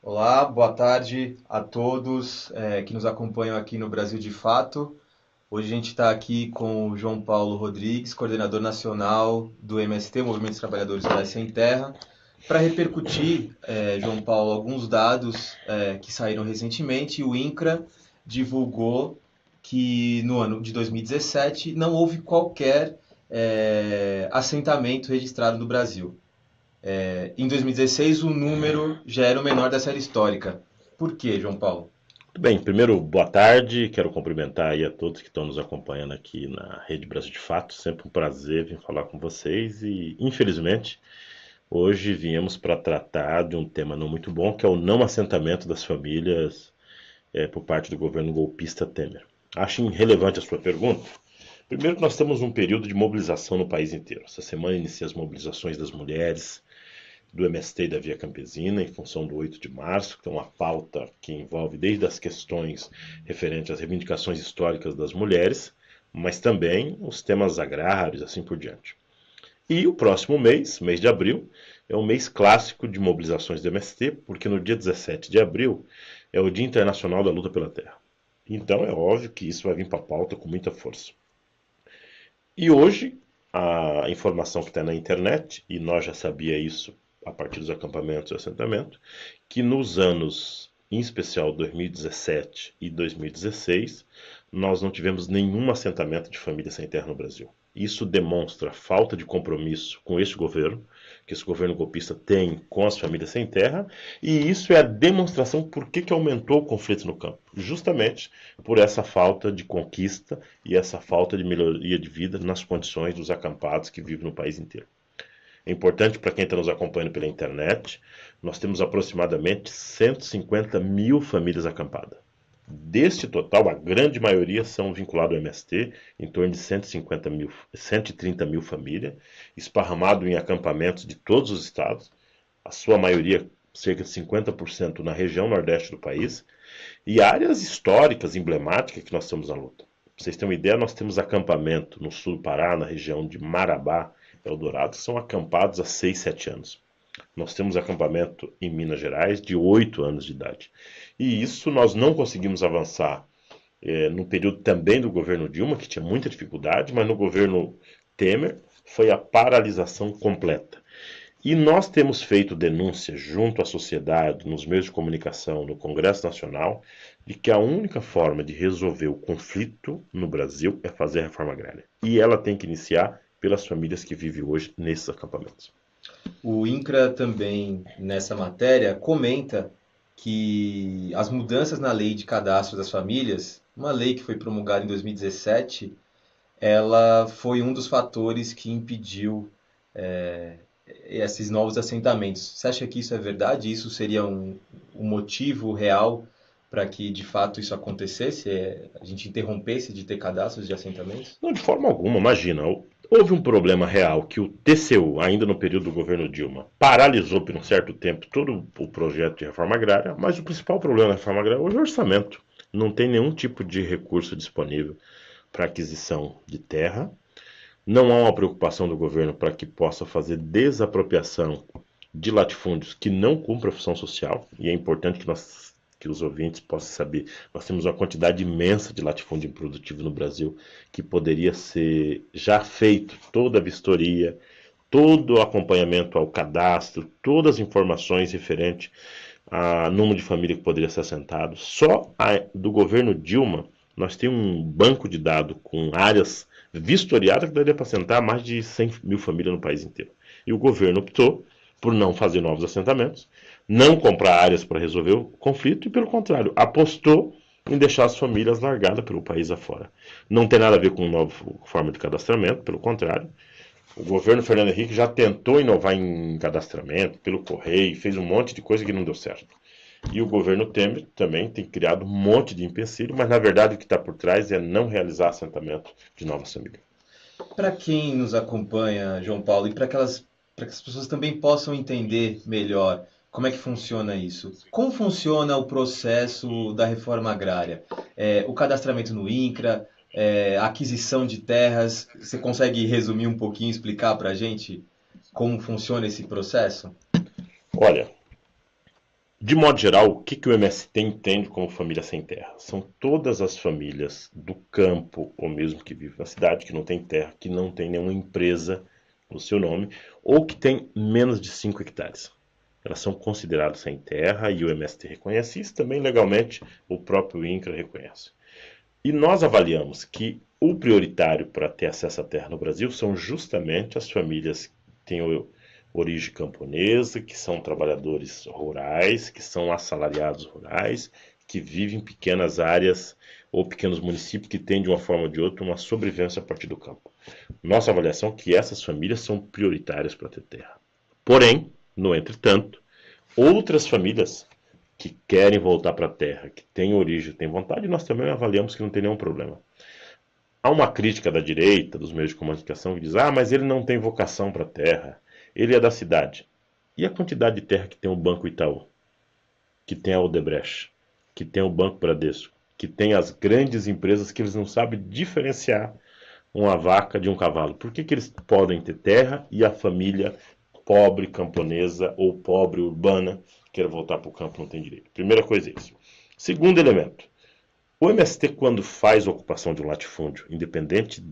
Olá, boa tarde a todos que nos acompanham aqui no Brasil de Fato. Hoje a gente está aqui com o João Paulo Rodrigues, coordenador nacional do MST, Movimento dos Trabalhadores Rurais Sem Terra, para repercutir, João Paulo, alguns dados que saíram recentemente. O INCRA divulgou que no ano de 2017 não houve qualquer assentamento registrado no Brasil. Em 2016, o número já era o menor da série histórica. Por quê, João Paulo? Tudo bem, primeiro, boa tarde. Quero cumprimentar aí a todos que estão nos acompanhando aqui na Rede Brasil de Fato. Sempre um prazer vir falar com vocês e, infelizmente, hoje viemos para tratar de um tema não muito bom, que é o não assentamento das famílias por parte do governo golpista Temer. Acho irrelevante a sua pergunta. Primeiro que nós temos um período de mobilização no país inteiro. Essa semana inicia as mobilizações das mulheres, do MST e da Via Campesina, em função do 8 de março, que é uma pauta que envolve desde as questões referentes às reivindicações históricas das mulheres, mas também os temas agrários, assim por diante. E o próximo mês, mês de abril, é um mês clássico de mobilizações do MST, porque no dia 17 de abril é o Dia Internacional da Luta pela Terra. Então é óbvio que isso vai vir para a pauta com muita força. E hoje, a informação que está na internet, e nós já sabia isso a partir dos acampamentos e assentamento, que nos anos, em especial 2017 e 2016, nós não tivemos nenhum assentamento de família sem terra no Brasil. Isso demonstra a falta de compromisso com este governo, que esse governo golpista tem com as famílias sem terra, e isso é a demonstração por que aumentou o conflito no campo. Justamente por essa falta de conquista e essa falta de melhoria de vida nas condições dos acampados que vivem no país inteiro. É importante para quem está nos acompanhando pela internet, nós temos aproximadamente 150 mil famílias acampadas. Deste total, a grande maioria são vinculados ao MST, em torno de 150 mil, 130 mil famílias, esparramado em acampamentos de todos os estados, a sua maioria, cerca de 50% na região nordeste do país, e áreas históricas, emblemáticas que nós temos na luta. Para vocês terem uma ideia, nós temos acampamento no sul do Pará, na região de Marabá, Eldorado, que são acampados há 6, 7 anos. Nós temos acampamento em Minas Gerais de 8 anos de idade. E isso nós não conseguimos avançar no período também do governo Dilma, que tinha muita dificuldade, mas no governo Temer foi a paralisação completa. E nós temos feito denúncias junto à sociedade, nos meios de comunicação, no Congresso Nacional, de que a única forma de resolver o conflito no Brasil é fazer a reforma agrária. E ela tem que iniciar pelas famílias que vivem hoje nesses acampamentos. O INCRA também, nessa matéria, comenta que as mudanças na lei de cadastro das famílias, uma lei que foi promulgada em 2017, ela foi um dos fatores que impediu esses novos assentamentos. Você acha que isso é verdade? Isso seria um motivo real para que de fato isso acontecesse? A gente interrompesse de ter cadastros de assentamentos? Não, de forma alguma, imagina. Houve um problema real que o TCU, ainda no período do governo Dilma, paralisou por um certo tempo todo o projeto de reforma agrária, mas o principal problema da reforma agrária hoje é o orçamento. Não tem nenhum tipo de recurso disponível para aquisição de terra. Não há uma preocupação do governo para que possa fazer desapropriação de latifúndios que não cumprem a função social, e é importante que os ouvintes possam saber, nós temos uma quantidade imensa de latifúndio improdutivo no Brasil que poderia ser já feito toda a vistoria, todo o acompanhamento ao cadastro, todas as informações referentes a número de família que poderia ser assentado. Só do governo Dilma, nós temos um banco de dados com áreas vistoriadas que daria para assentar mais de 100 mil famílias no país inteiro. E o governo optou por não fazer novos assentamentos, não comprar áreas para resolver o conflito e, pelo contrário, apostou em deixar as famílias largadas pelo país afora. Não tem nada a ver com nova forma de cadastramento, pelo contrário. O governo Fernando Henrique já tentou inovar em cadastramento pelo correio, fez um monte de coisa que não deu certo. E o governo Temer também tem criado um monte de empecilho, mas na verdade o que está por trás é não realizar assentamento de novas famílias. Para quem nos acompanha, João Paulo, e para que as pessoas também possam entender melhor como é que funciona isso. Como funciona o processo da reforma agrária? O cadastramento no INCRA, a aquisição de terras, você consegue resumir um pouquinho, explicar para a gente como funciona esse processo? Olha, De modo geral, o que o MST entende como família sem terra? São todas as famílias do campo, ou mesmo que vivem na cidade, que não tem terra, que não tem nenhuma empresa no seu nome, ou que tem menos de 5 hectares. Elas são consideradas sem terra e o MST reconhece isso, também legalmente o próprio INCRA reconhece. E nós avaliamos que o prioritário para ter acesso à terra no Brasil são justamente as famílias que têm origem camponesa, que são trabalhadores rurais, que são assalariados rurais, que vivem em pequenas áreas ou pequenos municípios que têm de uma forma ou de outra uma sobrevivência a partir do campo. Nossa avaliação é que essas famílias são prioritárias para ter terra. Porém, no entretanto, outras famílias que querem voltar para a terra, que têm origem, têm vontade, nós também avaliamos que não tem nenhum problema. Há uma crítica da direita, dos meios de comunicação, que diz: ah, mas ele não tem vocação para a terra, ele é da cidade. E a quantidade de terra que tem o Banco Itaú, que tem a Odebrecht, que tem o Banco Bradesco, que tem as grandes empresas que eles não sabem diferenciar uma vaca de um cavalo? Por que eles podem ter terra e a família pobre camponesa ou pobre urbana queira voltar para o campo não tem direito? Primeira coisa é isso. Segundo elemento, o MST, quando faz a ocupação de um latifúndio, independente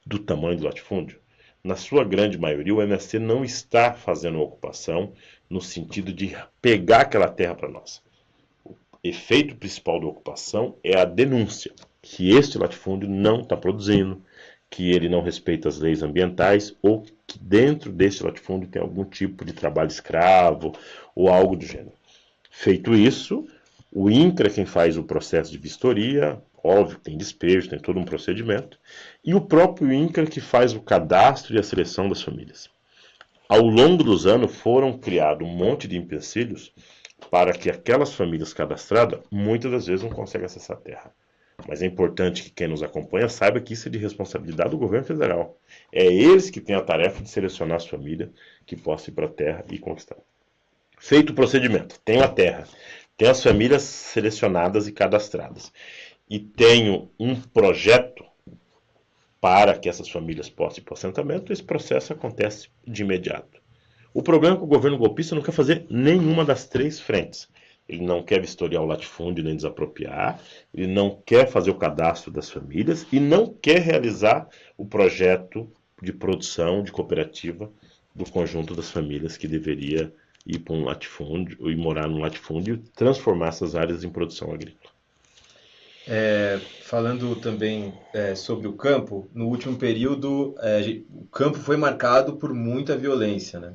do tamanho do latifúndio, na sua grande maioria, o MST não está fazendo a ocupação no sentido de pegar aquela terra para nós. O efeito principal da ocupação é a denúncia que este latifúndio não está produzindo, que ele não respeita as leis ambientais ou que dentro deste latifúndio tem algum tipo de trabalho escravo ou algo do gênero. Feito isso, o INCRA é quem faz o processo de vistoria, óbvio que tem despejo, tem todo um procedimento, e o próprio INCRA que faz o cadastro e a seleção das famílias. Ao longo dos anos foram criados um monte de empecilhos para que aquelas famílias cadastradas muitas das vezes não conseguem acessar a terra. Mas é importante que quem nos acompanha saiba que isso é de responsabilidade do governo federal. É eles que têm a tarefa de selecionar as famílias que possam ir para a terra e conquistar. Feito o procedimento, tenho a terra, tenho as famílias selecionadas e cadastradas, e tenho um projeto para que essas famílias possam ir para o assentamento, esse processo acontece de imediato. O problema é que o governo golpista não quer fazer nenhuma das três frentes. Ele não quer vistoriar o latifúndio nem desapropriar, ele não quer fazer o cadastro das famílias e não quer realizar o projeto de produção de cooperativa do conjunto das famílias que deveria ir para um latifúndio e morar no latifúndio e transformar essas áreas em produção agrícola. Falando também sobre o campo, no último período o campo foi marcado por muita violência, né?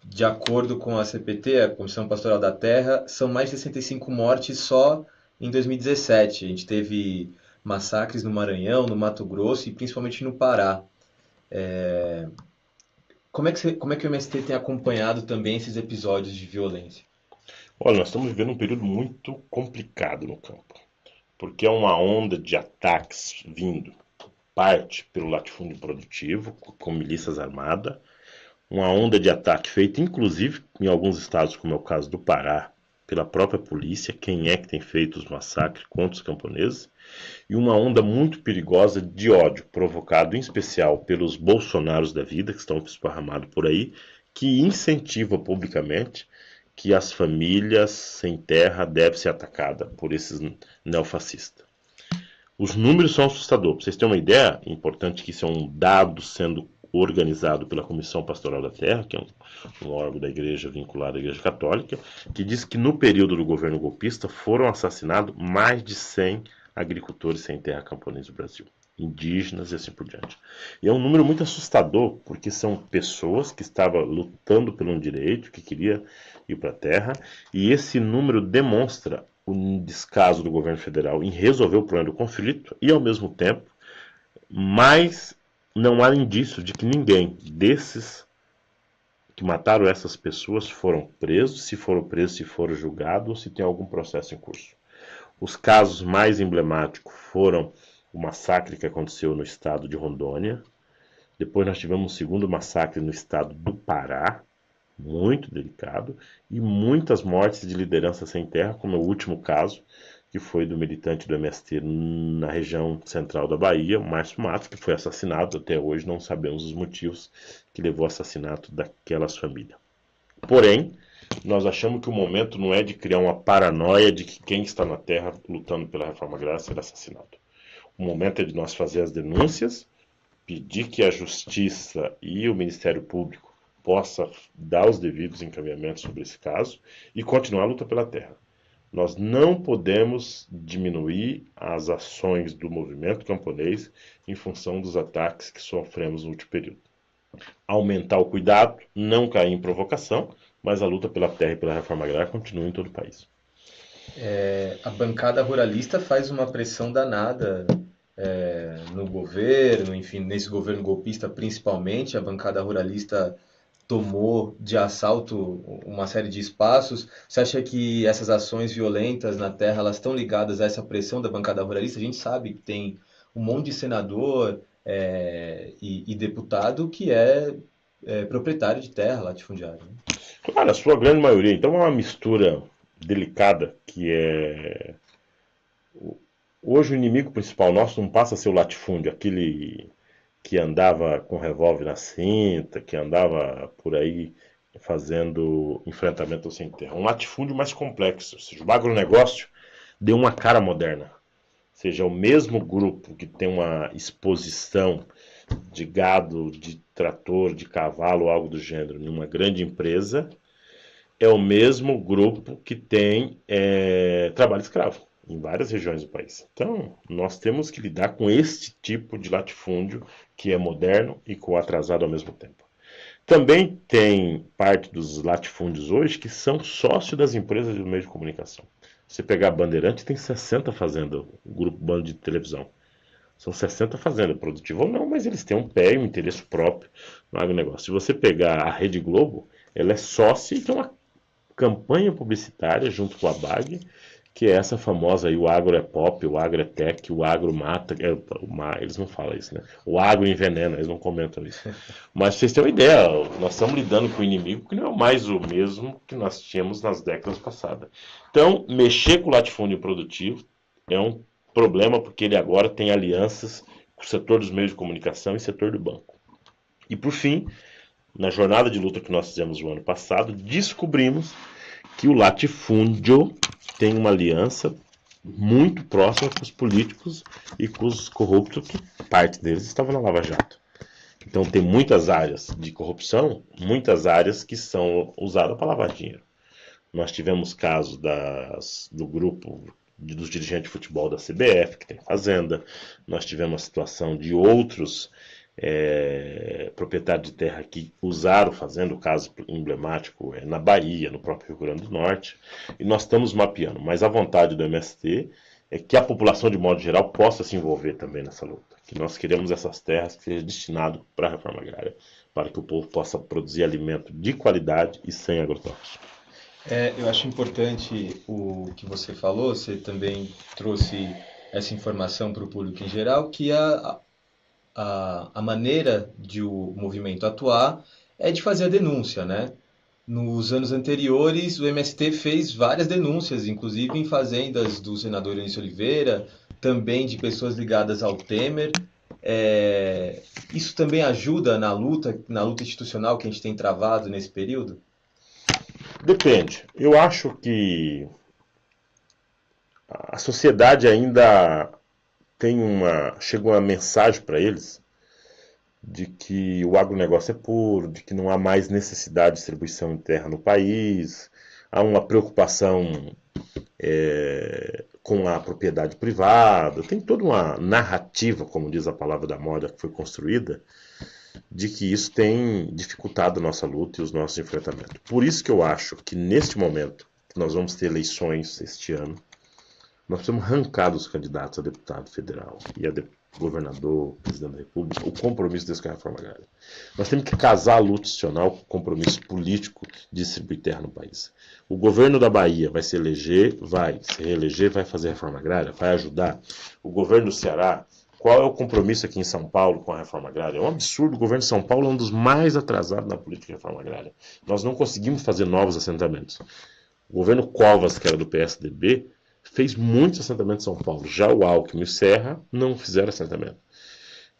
De acordo com a CPT, a Comissão Pastoral da Terra, são mais de 65 mortes só em 2017. A gente teve massacres no Maranhão, no Mato Grosso e principalmente no Pará. Como é que o MST tem acompanhado também esses episódios de violência? Olha, nós estamos vivendo um período muito complicado no campo, porque é uma onda de ataques vindo, parte pelo latifúndio produtivo, com milícias armadas, uma onda de ataque feita, inclusive, em alguns estados, como é o caso do Pará, pela própria polícia, quem é que tem feito os massacres contra os camponeses, e uma onda muito perigosa de ódio, provocado em especial pelos bolsonaros da vida, que estão esparramados por aí, que incentiva publicamente que as famílias sem terra devem ser atacadas por esses neofascistas. Os números são assustadores. Para vocês terem uma ideia, é importante que isso é um dado sendo organizado pela Comissão Pastoral da Terra, que é um órgão da igreja vinculado à Igreja Católica, que diz que no período do governo golpista foram assassinados mais de 100 agricultores sem terra camponeses do Brasil, indígenas e assim por diante. E é um número muito assustador, porque são pessoas que estavam lutando por um direito, que queria ir para a terra, e esse número demonstra o descaso do governo federal em resolver o problema do conflito e, ao mesmo tempo, mais não há indício de que ninguém desses que mataram essas pessoas foram presos, se foram presos, se foram julgados ou se tem algum processo em curso. Os casos mais emblemáticos foram o massacre que aconteceu no estado de Rondônia. Depois nós tivemos um segundo massacre no estado do Pará, muito delicado, e muitas mortes de liderança sem terra, como é o último caso, que foi do militante do MST na região central da Bahia, o Márcio Matos, que foi assassinado. Até hoje não sabemos os motivos que levou ao assassinato daquelas famílias. Porém, Nós achamos que o momento não é de criar uma paranoia de que quem está na terra lutando pela reforma agrária será assassinado. O momento é de nós fazer as denúncias, pedir que a Justiça e o Ministério Público possa dar os devidos encaminhamentos sobre esse caso e continuar a luta pela terra. Nós não podemos diminuir as ações do movimento camponês em função dos ataques que sofremos no último período. Aumentar o cuidado, não cair em provocação, mas a luta pela terra e pela reforma agrária continua em todo o país. A bancada ruralista faz uma pressão danada no governo, enfim, nesse governo golpista principalmente. A bancada ruralista tomou de assalto uma série de espaços. Você acha que essas ações violentas na terra elas estão ligadas a essa pressão da bancada ruralista? A gente sabe que tem um monte de senador e deputado que é proprietário de terra, latifundiário, né? Claro, a sua grande maioria. Então é uma mistura delicada que é. Hoje o inimigo principal nosso não passa a ser o latifúndio, aquele que andava com revólver na cinta, que andava por aí fazendo enfrentamento sem terra. Um latifúndio mais complexo, ou seja, o agronegócio deu uma cara moderna. Ou seja, o mesmo grupo que tem uma exposição de gado, de trator, de cavalo, algo do gênero, em uma grande empresa, é o mesmo grupo que tem trabalho escravo em várias regiões do país. Então, nós temos que lidar com este tipo de latifúndio que é moderno e atrasado ao mesmo tempo. Também tem parte dos latifúndios hoje que são sócios das empresas do meio de comunicação. Você pegar a Bandeirante, tem 60 fazendas, o grupo Bando de televisão. São 60 fazendas, produtivas ou não, mas eles têm um pé e um interesse próprio no agronegócio. Se você pegar a Rede Globo, ela é sócia e tem uma campanha publicitária junto com a BAG, que é essa famosa aí, o agro é pop, o agro é tech, o agro mata, eles não falam isso, né? O agro envenena, eles não comentam isso. Mas vocês têm uma ideia, nós estamos lidando com o inimigo que não é mais o mesmo que nós tínhamos nas décadas passadas. Então, mexer com o latifúndio produtivo é um problema porque ele agora tem alianças com o setor dos meios de comunicação e setor do banco. E por fim, na jornada de luta que nós fizemos no ano passado, descobrimos que o latifúndio tem uma aliança muito próxima com os políticos e com os corruptos, que parte deles estava na Lava Jato. Então tem muitas áreas de corrupção, muitas áreas que são usadas para lavar dinheiro. Nós tivemos casos do grupo dos dirigentes de futebol da CBF, que tem fazenda. Nós tivemos a situação de outros proprietários de terra que usaram fazenda, o caso emblemático é na Bahia, no próprio Rio Grande do Norte, e nós estamos mapeando, mas a vontade do MST é que a população de modo geral possa se envolver também nessa luta, que nós queremos essas terras que sejam destinadas para a reforma agrária, para que o povo possa produzir alimento de qualidade e sem agrotóxicos. Eu acho importante o que você falou, você também trouxe essa informação para o público em geral, que a maneira de o movimento atuar é de fazer a denúncia, né? Nos anos anteriores, o MST fez várias denúncias, inclusive em fazendas do senador Eunice Oliveira, também de pessoas ligadas ao Temer. Isso também ajuda na luta institucional que a gente tem travado nesse período? Depende. Eu acho que a sociedade ainda chega uma mensagem para eles de que o agronegócio é puro, de que não há mais necessidade de distribuição de terra no país, há uma preocupação com a propriedade privada, tem toda uma narrativa, como diz a palavra da moda, que foi construída, de que isso tem dificultado a nossa luta e os nossos enfrentamentos. Por isso que eu acho que neste momento, que nós vamos ter eleições este ano, nós precisamos arrancar dos candidatos a deputado federal e a governador, presidente da República, o compromisso desse com a reforma agrária. Nós temos que casar a luta institucional com o compromisso político de distribuir terra no país. O governo da Bahia vai se reeleger, vai fazer reforma agrária, vai ajudar. O governo do Ceará, qual é o compromisso aqui em São Paulo com a reforma agrária? É um absurdo, o governo de São Paulo é um dos mais atrasados na política de reforma agrária. Nós não conseguimos fazer novos assentamentos. O governo Covas, que era do PSDB, fez muitos assentamentos em São Paulo. Já o Alckmin e o Serra não fizeram assentamento.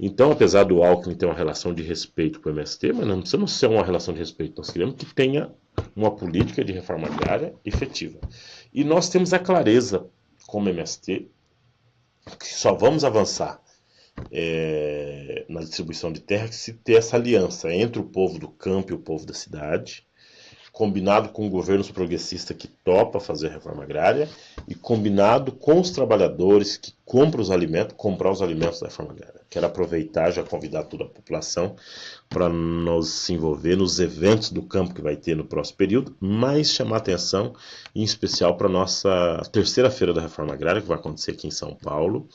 Então, apesar do Alckmin ter uma relação de respeito com o MST, mas não precisa não ser uma relação de respeito, nós queremos que tenha uma política de reforma agrária efetiva. E nós temos a clareza, como MST, que só vamos avançar na distribuição de terra se ter essa aliança entre o povo do campo e o povo da cidade, combinado com governos progressistas que topa fazer a reforma agrária e combinado com os trabalhadores que compram os alimentos, comprar os alimentos da reforma agrária. Quero aproveitar, já convidar toda a população para nós se envolver nos eventos do campo que vai ter no próximo período, mas chamar atenção em especial para a nossa terceira feira da reforma agrária, que vai acontecer aqui em São Paulo,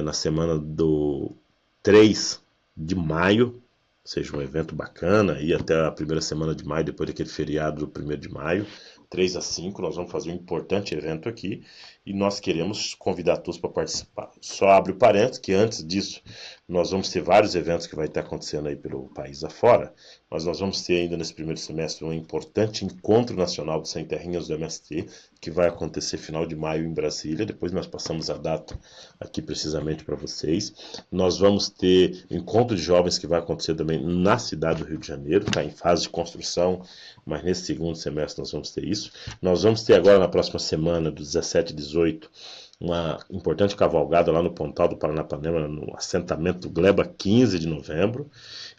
na semana do 3 de maio, seja um evento bacana, e até a primeira semana de maio, depois daquele feriado do 1º de maio, 3 a 5, nós vamos fazer um importante evento aqui, e nós queremos convidar todos para participar. Só abre o parênteses que antes disso, nós vamos ter vários eventos que vai estar acontecendo aí pelo país afora, mas nós vamos ter ainda nesse primeiro semestre um importante encontro nacional dos Sem Terrinhas do MST, que vai acontecer final de maio em Brasília, depois nós passamos a data aqui precisamente para vocês. Nós vamos ter encontro de jovens que vai acontecer também na cidade do Rio de Janeiro, está em fase de construção, mas nesse segundo semestre nós vamos ter isso. Nós vamos ter agora na próxima semana, do 17 e 18, uma importante cavalgada lá no Pontal do Paranapanema, no assentamento Gleba, 15 de novembro.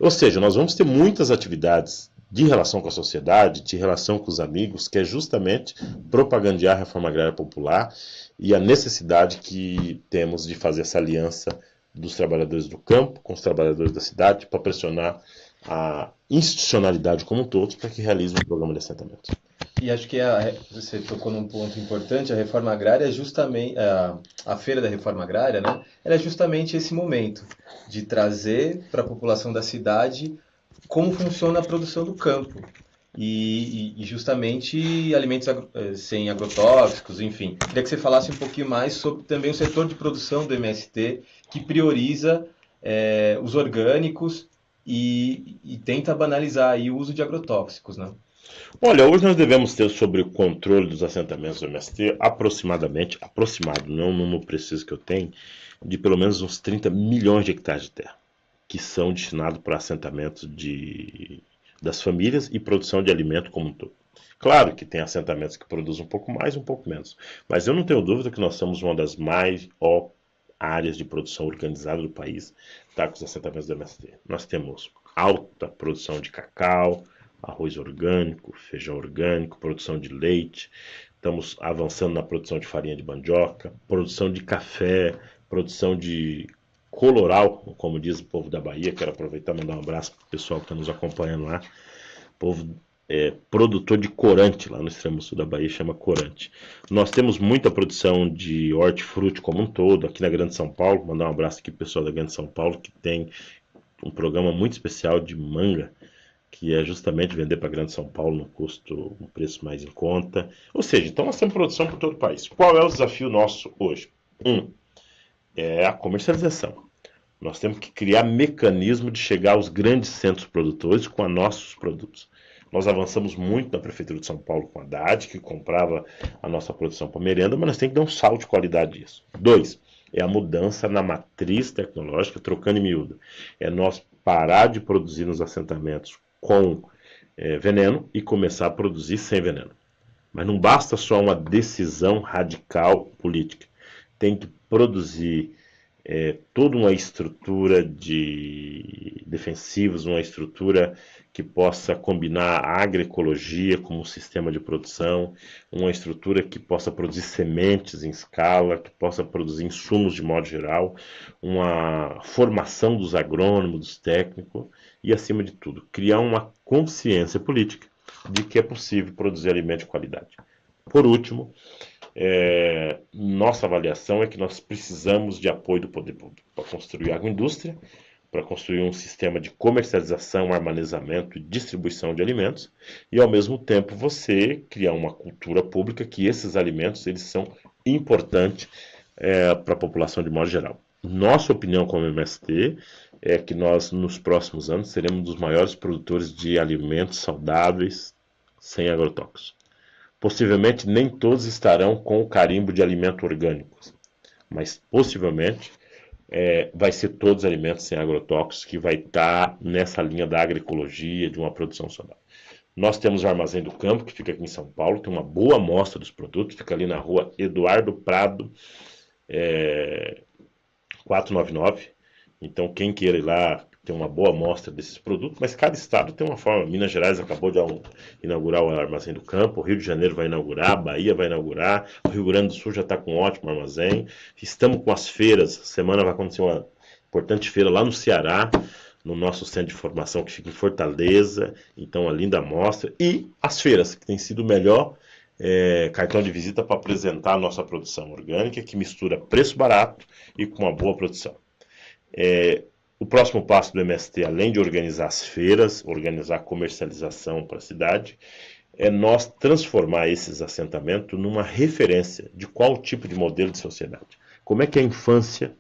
Ou seja, nós vamos ter muitas atividades de relação com a sociedade, de relação com os amigos, que é justamente propagandear a reforma agrária popular e a necessidade que temos de fazer essa aliança dos trabalhadores do campo com os trabalhadores da cidade para pressionar a institucionalidade como um todo para que realize um programa de assentamento. E acho que você tocou num ponto importante, a reforma agrária é justamente, a feira da reforma agrária, né? Ela é justamente esse momento de trazer para a população da cidade como funciona a produção do campo. E justamente alimentos sem agrotóxicos, enfim. Queria que você falasse um pouquinho mais sobre também o setor de produção do MST, que prioriza os orgânicos e tenta banalizar aí o uso de agrotóxicos, né? Olha, hoje nós devemos ter sobre o controle dos assentamentos do MST aproximado, não um número preciso que eu tenho, de pelo menos uns 30 milhões de hectares de terra, que são destinados para assentamentos das famílias e produção de alimento como um todo. Claro que tem assentamentos que produzem um pouco mais, um pouco menos, mas eu não tenho dúvida que nós somos uma das mais áreas de produção organizada do país, tá, com os assentamentos do MST. Nós temos alta produção de cacau, arroz orgânico, feijão orgânico, produção de leite, estamos avançando na produção de farinha de mandioca, produção de café, produção de coloral, como diz o povo da Bahia. Quero aproveitar e mandar um abraço para o pessoal que está nos acompanhando lá. O povo produtor de corante lá no extremo sul da Bahia, chama corante. Nós temos muita produção de hortifruti como um todo, aqui na Grande São Paulo. Mandar um abraço aqui para o pessoal da Grande São Paulo, que tem um programa muito especial de manga, que é justamente vender para a Grande São Paulo um preço mais em conta. Ou seja, então nós temos produção por todo o país. Qual é o desafio nosso hoje? É a comercialização. Nós temos que criar mecanismo de chegar aos grandes centros produtores com nossos produtos. Nós avançamos muito na Prefeitura de São Paulo com a Haddad, que comprava a nossa produção para merenda, mas nós temos que dar um salto de qualidade disso. 2, é a mudança na matriz tecnológica, trocando em miúdo. É nós parar de produzir nos assentamentos com veneno e começar a produzir sem veneno. Mas não basta só uma decisão radical política. Tem que produzir toda uma estrutura de defensivos, uma estrutura que possa combinar a agroecologia como um sistema de produção, uma estrutura que possa produzir sementes em escala, que possa produzir insumos de modo geral, uma formação dos agrônomos, dos técnicos e, acima de tudo, criar uma consciência política de que é possível produzir alimento de qualidade. Por último, nossa avaliação é que nós precisamos de apoio do poder público para construir a agroindústria, para construir um sistema de comercialização, armazenamento e distribuição de alimentos e, ao mesmo tempo, você criar uma cultura pública que esses alimentos eles são importantes para a população de modo geral. Nossa opinião como MST é que nós, nos próximos anos, seremos um dos maiores produtores de alimentos saudáveis sem agrotóxicos. Possivelmente nem todos estarão com o carimbo de alimento orgânico, mas possivelmente vai ser todos alimentos sem agrotóxicos, que vai estar nessa linha da agroecologia, de uma produção saudável. Nós temos o Armazém do Campo, que fica aqui em São Paulo, tem uma boa amostra dos produtos, fica ali na rua Eduardo Prado, 499. Então, quem queira ir lá tem uma boa amostra desses produtos, mas cada estado tem uma forma. Minas Gerais acabou de inaugurar o Armazém do Campo, o Rio de Janeiro vai inaugurar, a Bahia vai inaugurar, o Rio Grande do Sul já está com um ótimo armazém. Estamos com as feiras, semana vai acontecer uma importante feira lá no Ceará, no nosso centro de formação que fica em Fortaleza, então a linda amostra. E as feiras, que tem sido o melhor cartão de visita para apresentar a nossa produção orgânica, que mistura preço barato e com uma boa produção. O próximo passo do MST, além de organizar as feiras, organizar a comercialização para a cidade, é nós transformar esses assentamentos numa referência de qual tipo de modelo de sociedade. Como é que é a infância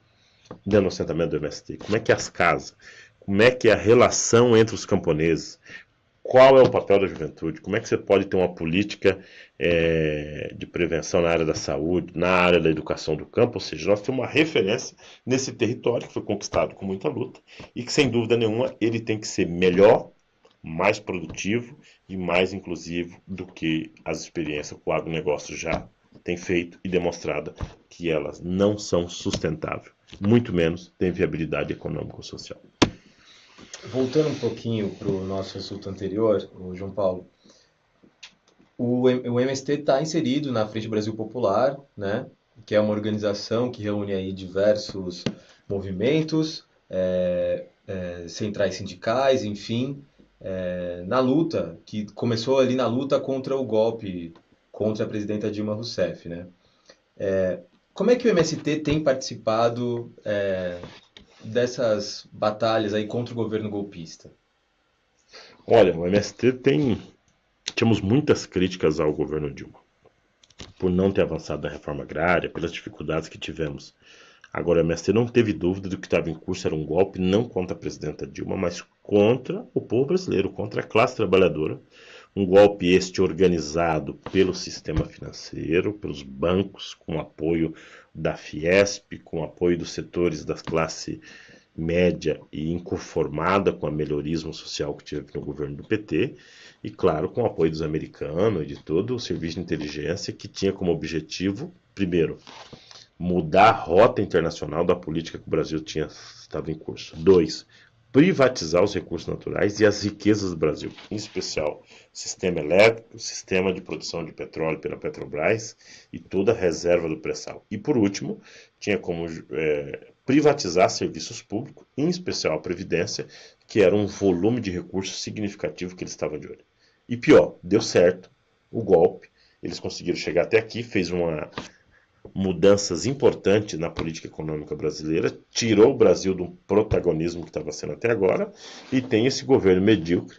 dentro do assentamento do MST? Como é que é as casas? Como é que é a relação entre os camponeses? Qual é o papel da juventude? Como é que você pode ter uma política de prevenção na área da saúde, na área da educação do campo? Ou seja, nós temos uma referência nesse território que foi conquistado com muita luta e que, sem dúvida nenhuma, ele tem que ser melhor, mais produtivo e mais inclusivo do que as experiências que o agronegócio já tem feito e demonstrado que elas não são sustentáveis, muito menos têm viabilidade econômico-social. Voltando um pouquinho para o nosso assunto anterior, o João Paulo, o MST está inserido na Frente Brasil Popular, né, que é uma organização que reúne aí diversos movimentos, centrais sindicais, enfim, na luta, que começou ali na luta contra o golpe contra a presidenta Dilma Rousseff, né? Como é que o MST tem participado dessas batalhas aí contra o governo golpista? Olha, o MST tínhamos muitas críticas ao governo Dilma, por não ter avançado na reforma agrária, pelas dificuldades que tivemos. Agora, o MST não teve dúvida de que estava em curso era um golpe não contra a presidenta Dilma, mas contra o povo brasileiro, contra a classe trabalhadora. Um golpe este organizado pelo sistema financeiro, pelos bancos, com apoio da Fiesp, com apoio dos setores da classe média e inconformada com o melhorismo social que tive no governo do PT, e claro, com o apoio dos americanos e de todo o serviço de inteligência que tinha como objetivo, primeiro, mudar a rota internacional da política que o Brasil estava em curso. 2, privatizar os recursos naturais e as riquezas do Brasil, em especial o sistema elétrico, o sistema de produção de petróleo pela Petrobras e toda a reserva do pré-sal. E por último, tinha como privatizar serviços públicos, em especial a Previdência, que era um volume de recursos significativo que eles estavam de olho. E pior, deu certo o golpe, eles conseguiram chegar até aqui, fez mudanças importantes na política econômica brasileira, tirou o Brasil do protagonismo que estava sendo até agora, e tem esse governo medíocre,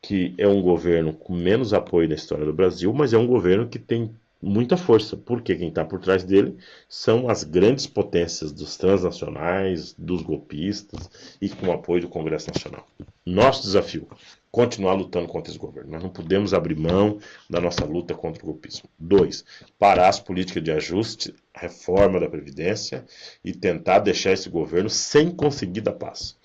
que é um governo com menos apoio na história do Brasil, mas é um governo que tem muita força, porque quem está por trás dele são as grandes potências dos transnacionais, dos golpistas e com o apoio do Congresso Nacional. Nosso desafio, continuar lutando contra esse governo. Nós não podemos abrir mão da nossa luta contra o golpismo. 2, parar as políticas de ajuste, reforma da Previdência e tentar deixar esse governo sem conseguir dar paz.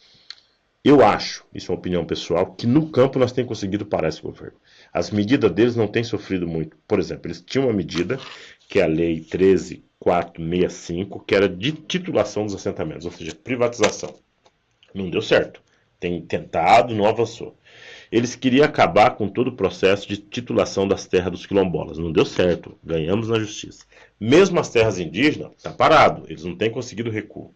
Eu acho, isso é uma opinião pessoal, que no campo nós temos conseguido parar esse governo. As medidas deles não têm sofrido muito. Por exemplo, eles tinham uma medida, que é a Lei 13.465, que era de titulação dos assentamentos, ou seja, privatização. Não deu certo. Tem tentado, não avançou. Eles queriam acabar com todo o processo de titulação das terras dos quilombolas. Não deu certo. Ganhamos na justiça. Mesmo as terras indígenas, está parado. Eles não têm conseguido recuo.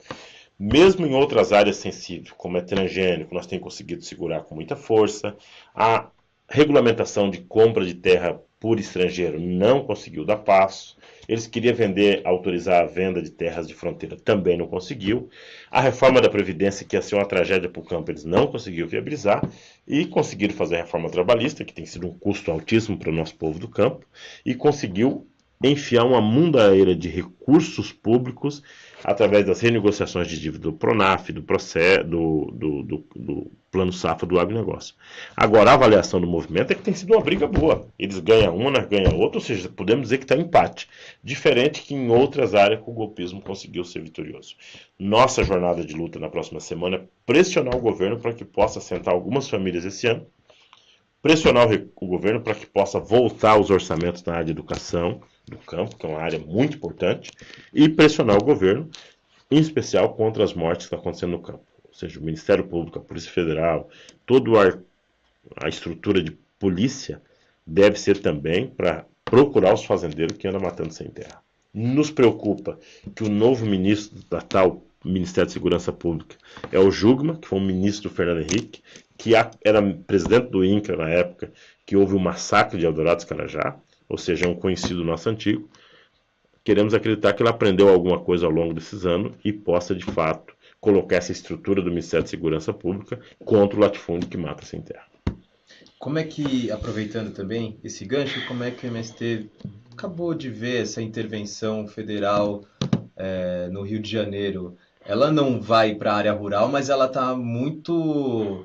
Mesmo em outras áreas sensíveis, como é transgênico, nós temos conseguido segurar com muita força. A regulamentação de compra de terra por estrangeiro não conseguiu dar passo. Eles queriam autorizar a venda de terras de fronteira, também não conseguiu. A reforma da Previdência, que ia ser uma tragédia para o campo, eles não conseguiram viabilizar. E conseguiram fazer a reforma trabalhista, que tem sido um custo altíssimo para o nosso povo do campo. E conseguiu enfiar uma mundareira de recursos públicos através das renegociações de dívida do Pronaf, do processo, do plano safra do agronegócio. Agora, a avaliação do movimento é que tem sido uma briga boa. Eles ganham uma, nós ganhamos outra, ou seja, podemos dizer que está empate. Diferente que em outras áreas que o golpismo conseguiu ser vitorioso. Nossa jornada de luta na próxima semana é pressionar o governo para que possa assentar algumas famílias esse ano, pressionar o governo para que possa voltar os orçamentos na área de educação do campo, que é uma área muito importante, e pressionar o governo, em especial contra as mortes que estão acontecendo no campo. Ou seja, o Ministério Público, a Polícia Federal, toda a estrutura de polícia deve ser também para procurar os fazendeiros que andam matando sem terra. Nos preocupa que o novo ministro da tal Ministério de Segurança Pública é o Jugman, que foi um ministro do Fernando Henrique, que era presidente do INCRA na época que houve o massacre de Eldorado dos Carajá, ou seja, é um conhecido nosso antigo. Queremos acreditar que ele aprendeu alguma coisa ao longo desses anos e possa, de fato, colocar essa estrutura do Ministério de Segurança Pública contra o latifúndio que mata sem terra. Como é que, aproveitando também esse gancho, como é que o MST acabou de ver essa intervenção federal no Rio de Janeiro? Ela não vai para a área rural, mas ela está muito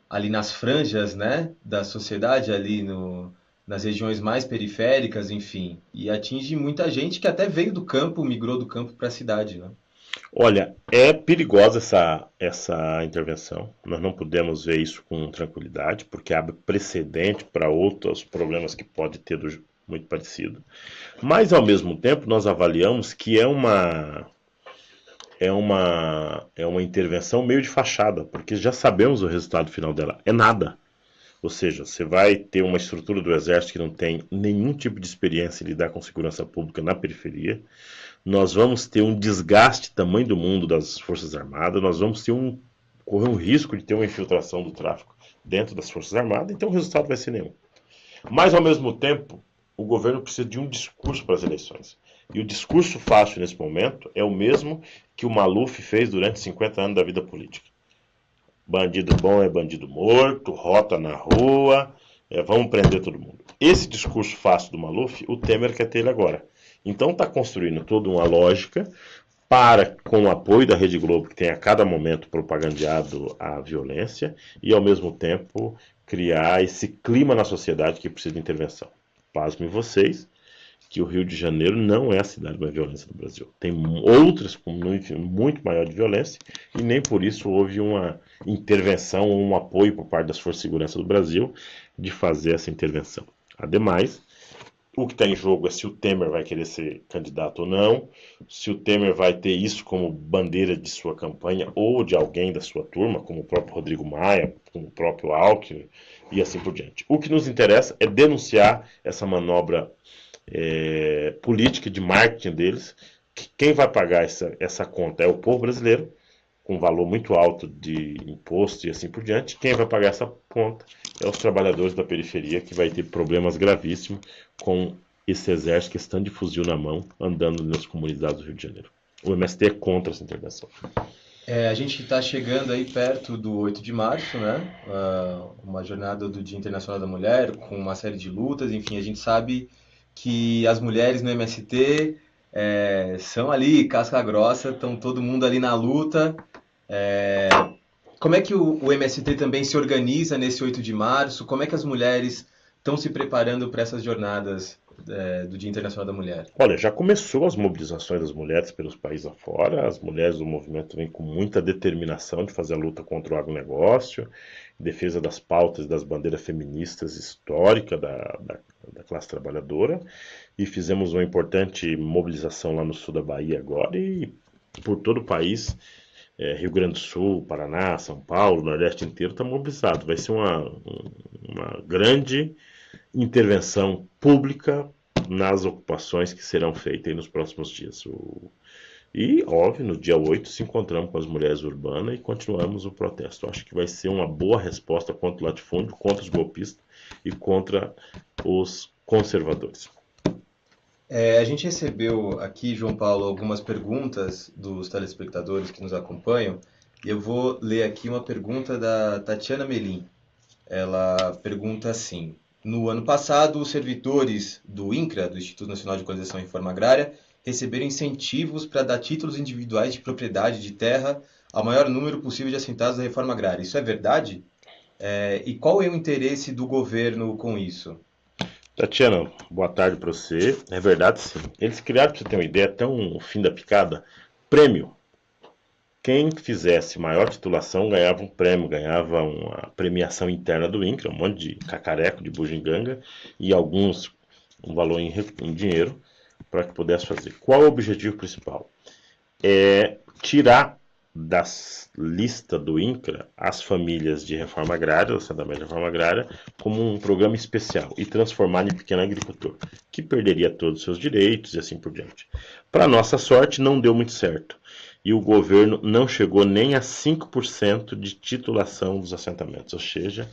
ali nas franjas, né, da sociedade, ali nas regiões mais periféricas, enfim, e atinge muita gente que até veio do campo, migrou do campo para a cidade, né? Olha, é perigosa essa intervenção. Nós não podemos ver isso com tranquilidade, porque abre precedente para outros problemas que pode ter muito parecido. Mas, ao mesmo tempo, nós avaliamos que é uma intervenção meio de fachada, porque já sabemos o resultado final dela. É nada. Ou seja, você vai ter uma estrutura do Exército que não tem nenhum tipo de experiência em lidar com segurança pública na periferia. Nós vamos ter um desgaste tamanho do mundo das Forças Armadas, nós vamos correr um risco de ter uma infiltração do tráfico dentro das Forças Armadas, então o resultado vai ser nenhum. Mas, ao mesmo tempo, o governo precisa de um discurso para as eleições. E o discurso fácil nesse momento é o mesmo que o Maluf fez durante 50 anos da vida política. Bandido bom é bandido morto, rota na rua, vamos prender todo mundo. Esse discurso fácil do Maluf, o Temer quer ter ele agora. Então está construindo toda uma lógica para, com o apoio da Rede Globo, que tem a cada momento propagandeado a violência, e ao mesmo tempo criar esse clima na sociedade que precisa de intervenção. Pasmem vocês que o Rio de Janeiro não é a cidade mais violenta do Brasil. Tem outras com muito maior de violência e nem por isso houve uma intervenção ou um apoio por parte das Forças de Segurança do Brasil de fazer essa intervenção. Ademais, o que está em jogo é se o Temer vai querer ser candidato ou não, se o Temer vai ter isso como bandeira de sua campanha ou de alguém da sua turma, como o próprio Rodrigo Maia, como o próprio Alckmin e assim por diante. O que nos interessa é denunciar essa manobra política de marketing deles. Quem vai pagar essa conta é o povo brasileiro, com um valor muito alto de imposto e assim por diante. Quem vai pagar essa conta é os trabalhadores da periferia, que vai ter problemas gravíssimos com esse exército que está de fuzil na mão, andando nas comunidades do Rio de Janeiro. O MST é contra essa intervenção. A gente está chegando aí perto do 8 de março, né? Uma jornada do Dia Internacional da Mulher, com uma série de lutas, enfim, a gente sabe que as mulheres no MST são ali, casca grossa, estão todo mundo ali na luta. Como é que o MST também se organiza nesse 8 de março? Como é que as mulheres estão se preparando para essas jornadas do Dia Internacional da Mulher? Olha, já começou as mobilizações das mulheres pelos países afora. As mulheres do movimento vêm com muita determinação de fazer a luta contra o agronegócio, em defesa das pautas e das bandeiras feministas históricas da classe trabalhadora. E fizemos uma importante mobilização lá no sul da Bahia agora e por todo o país. Rio Grande do Sul, Paraná, São Paulo, Nordeste inteiro está mobilizado. Vai ser uma grande intervenção pública nas ocupações que serão feitas nos próximos dias. E, óbvio, no dia 8 se encontramos com as mulheres urbanas e continuamos o protesto. Acho que vai ser uma boa resposta contra o latifúndio, contra os golpistas e contra os conservadores. A gente recebeu aqui, João Paulo, algumas perguntas dos telespectadores que nos acompanham, e eu vou ler aqui uma pergunta da Tatiana Melim. Ela pergunta assim: No ano passado, os servidores do INCRA, do Instituto Nacional de Equalização e Reforma Agrária, receberam incentivos para dar títulos individuais de propriedade de terra ao maior número possível de assentados da reforma agrária. Isso é verdade? E qual é o interesse do governo com isso? Tatiana, boa tarde para você. É verdade, sim. Eles criaram, para você ter uma ideia, até um fim da picada, prêmio. Quem fizesse maior titulação ganhava um prêmio, ganhava uma premiação interna do INCRA, um monte de cacareco, de bugiganga e alguns um valor em dinheiro para que pudesse fazer. Qual é o objetivo principal? É tirar da lista do INCRA as famílias de reforma agrária, o assentamento de reforma agrária, como um programa especial e transformar em pequeno agricultor, que perderia todos os seus direitos e assim por diante. Para nossa sorte, não deu muito certo. E o governo não chegou nem a 5% de titulação dos assentamentos, ou seja,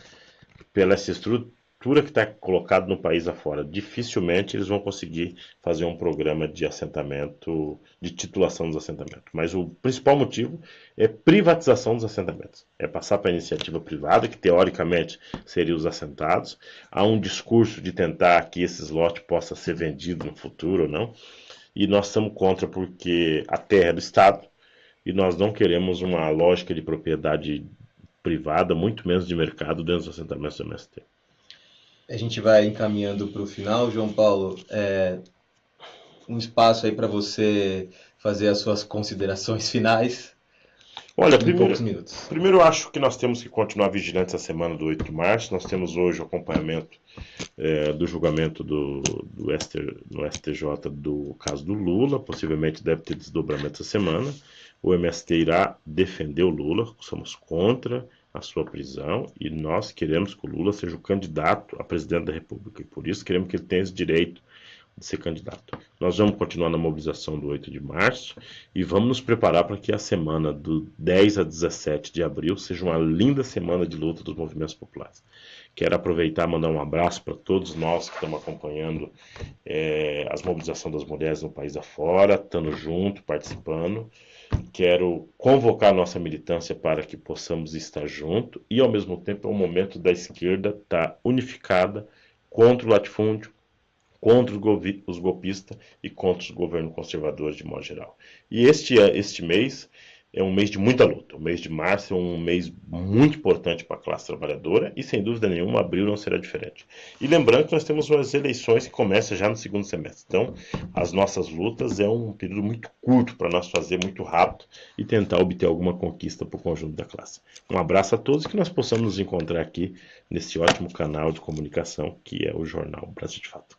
pela essa estrutura que está colocada no país afora, dificilmente eles vão conseguir fazer um programa de assentamento, de titulação dos assentamentos. Mas o principal motivo é privatização dos assentamentos. É passar para a iniciativa privada, que teoricamente seria os assentados. Há um discurso de tentar que esses lotes possam ser vendidos no futuro ou não. E nós estamos contra porque a terra é do Estado e nós não queremos uma lógica de propriedade privada, muito menos de mercado dentro dos assentamentos do MST. A gente vai encaminhando para o final, João Paulo. Um espaço aí para você fazer as suas considerações finais Olha, em poucos minutos. primeiro eu acho que nós temos que continuar vigilantes essa semana do 8 de março. Nós temos hoje o acompanhamento do julgamento no STJ do caso do Lula. Possivelmente deve ter desdobramento essa semana. O MST irá defender o Lula. Somos contra a sua prisão e nós queremos que o Lula seja o candidato a presidente da República. E por isso queremos que ele tenha esse direito de ser candidato. Nós vamos continuar na mobilização do 8 de março e vamos nos preparar para que a semana do 10 a 17 de abril seja uma linda semana de luta dos movimentos populares. Quero aproveitar e mandar um abraço para todos nós que estamos acompanhando as mobilizações das mulheres no país afora, estando junto, participando. Quero convocar a nossa militância para que possamos estar junto e, ao mesmo tempo, é um momento da esquerda estar unificada contra o latifúndio, contra os golpistas e contra os governos conservadores de modo geral. E este mês é um mês de muita luta. O mês de março é um mês muito importante para a classe trabalhadora e, sem dúvida nenhuma, abril não será diferente. E lembrando que nós temos umas eleições que começam já no segundo semestre. Então, as nossas lutas é um período muito curto para nós fazer muito rápido e tentar obter alguma conquista para o conjunto da classe. Um abraço a todos e que nós possamos nos encontrar aqui nesse ótimo canal de comunicação que é o Jornal Brasil de Fato.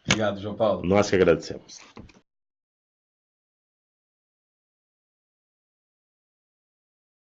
Obrigado, João Paulo. Nós que agradecemos.